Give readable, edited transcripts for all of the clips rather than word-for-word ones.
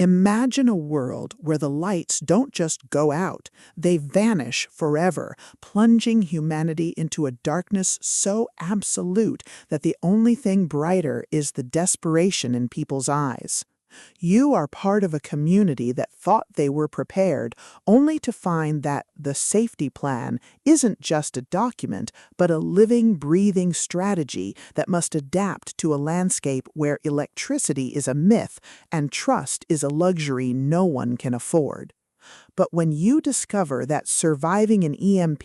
Imagine a world where the lights don't just go out, they vanish forever, plunging humanity into a darkness so absolute that the only thing brighter is the desperation in people's eyes. You are part of a community that thought they were prepared, only to find that the safety plan isn't just a document, but a living, breathing strategy that must adapt to a landscape where electricity is a myth and trust is a luxury no one can afford. But when you discover that surviving an EMP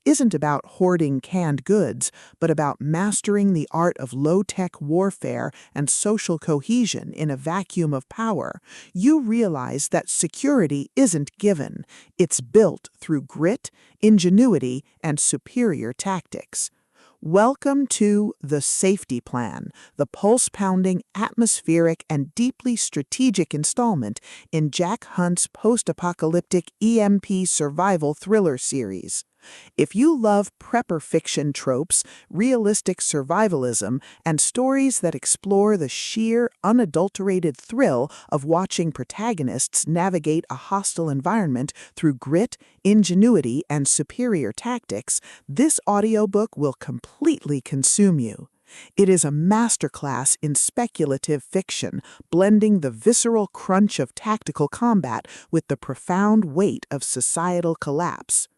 isn't about hoarding canned goods, but about mastering the art of low-tech warfare and social cohesion in a vacuum of power, you realize that security isn't given. It's built through grit, ingenuity, and superior tactics. Welcome to The Safety Plan, the pulse-pounding, atmospheric, and deeply strategic installment in Jack Hunt's post-apocalyptic EMP survival thriller series. If you love prepper fiction tropes, realistic survivalism, and stories that explore the sheer, unadulterated thrill of watching protagonists navigate a hostile environment through grit, ingenuity, and superior tactics, this audiobook will completely consume you. It is a masterclass in speculative fiction, blending the visceral crunch of tactical combat with the profound weight of societal collapse.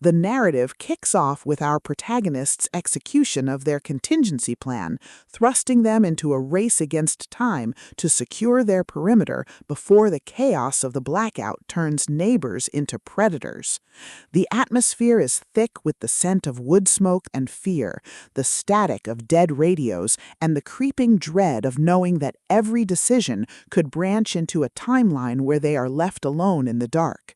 The narrative kicks off with our protagonists' execution of their contingency plan, thrusting them into a race against time to secure their perimeter before the chaos of the blackout turns neighbors into predators. The atmosphere is thick with the scent of wood smoke and fear, the static of dead radios, and the creeping dread of knowing that every decision could branch into a timeline where they are left alone in the dark.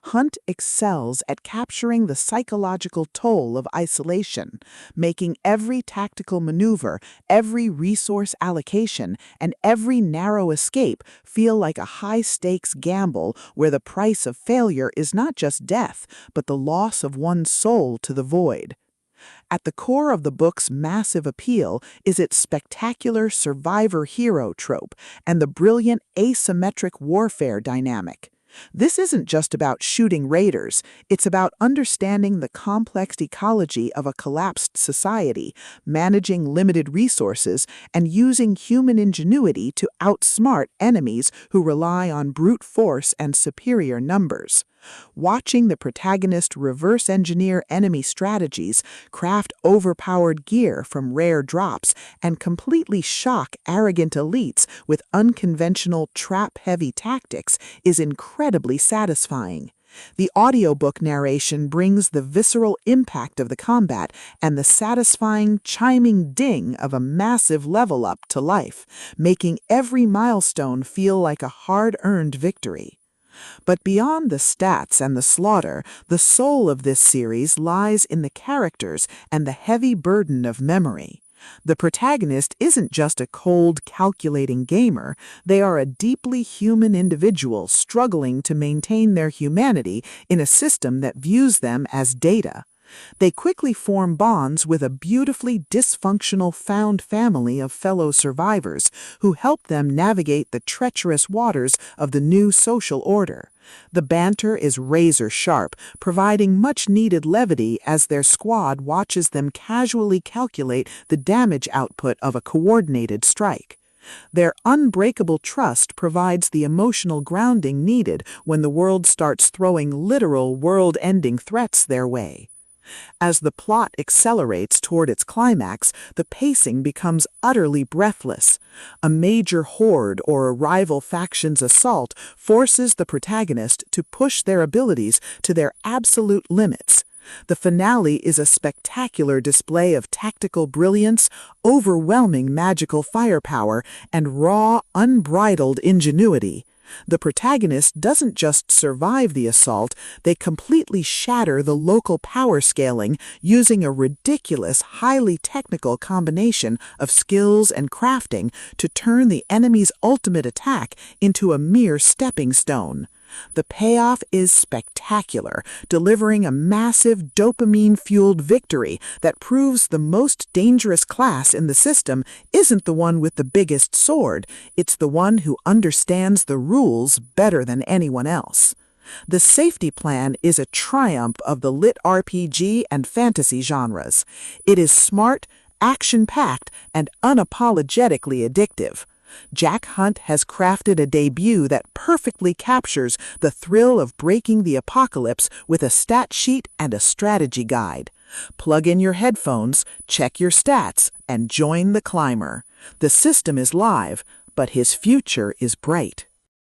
Hunt excels at capturing the psychological toll of isolation, making every tactical maneuver, every resource allocation, and every narrow escape feel like a high-stakes gamble where the price of failure is not just death, but the loss of one's soul to the void. At the core of the book's massive appeal is its spectacular survivor-hero trope and the brilliant asymmetric warfare dynamic. This isn't just about shooting raiders, it's about understanding the complex ecology of a collapsed society, managing limited resources, and using human ingenuity to outsmart enemies who rely on brute force and superior numbers. Watching the protagonist reverse engineer enemy strategies, craft overpowered gear from rare drops, and completely shock arrogant elites with unconventional trap-heavy tactics is incredibly satisfying. The audiobook narration brings the visceral impact of the combat and the satisfying, chiming ding of a massive level up to life, making every milestone feel like a hard-earned victory. But beyond the stats and the slaughter, the soul of this series lies in the characters and the heavy burden of memory. The protagonist isn't just a cold, calculating gamer, they are a deeply human individual struggling to maintain their humanity in a system that views them as data. They quickly form bonds with a beautifully dysfunctional found family of fellow survivors who help them navigate the treacherous waters of the new social order. The banter is razor sharp, providing much-needed levity as their squad watches them casually calculate the damage output of a coordinated strike. Their unbreakable trust provides the emotional grounding needed when the world starts throwing literal world-ending threats their way. As the plot accelerates toward its climax, the pacing becomes utterly breathless. A major horde or a rival faction's assault forces the protagonist to push their abilities to their absolute limits. The finale is a spectacular display of tactical brilliance, overwhelming magical firepower, and raw, unbridled ingenuity. The protagonist doesn't just survive the assault, they completely shatter the local power scaling using a ridiculous, highly technical combination of skills and crafting to turn the enemy's ultimate attack into a mere stepping stone. The payoff is spectacular, delivering a massive dopamine-fueled victory that proves the most dangerous class in the system isn't the one with the biggest sword, it's the one who understands the rules better than anyone else. The safety plan is a triumph of the LitRPG and fantasy genres. It is smart, action-packed, and unapologetically addictive. Jack Hunt has crafted a debut that perfectly captures the thrill of breaking the apocalypse with a stat sheet and a strategy guide. Plug in your headphones, check your stats, and join the climber. The system is live, but his future is bright.